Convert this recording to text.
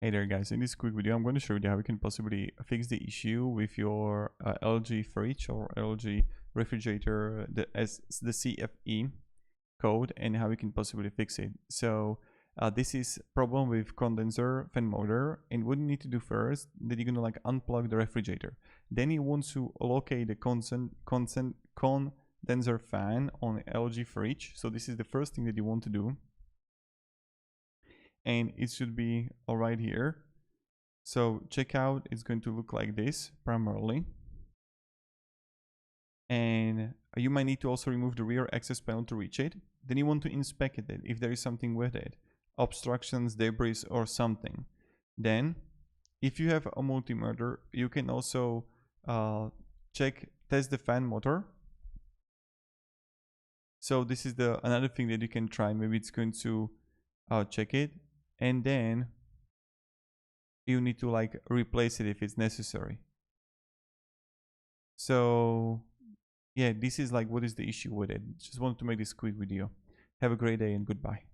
Hey there guys, in this quick video I'm going to show you how you can possibly fix the issue with your LG fridge or LG refrigerator as the CFE code and how you can possibly fix it. So this is problem with condenser fan motor, and what you need to do first, that you're gonna like unplug the refrigerator. Then you want to locate the condenser fan on LG fridge. So this is the first thing that you want to do. And it should be all right here. So checkout is going to look like this primarily. And you might need to also remove the rear access panel to reach it. Then you want to inspect it if there is something with it, obstructions, debris, or something. Then, if you have a multimeter, you can also test the fan motor. So this is another thing that you can try. Maybe it's going to check it, and then you need to like replace it if it's necessary. So yeah, this is like what is the issue with it. Just wanted to make this quick video. Have a great day and goodbye.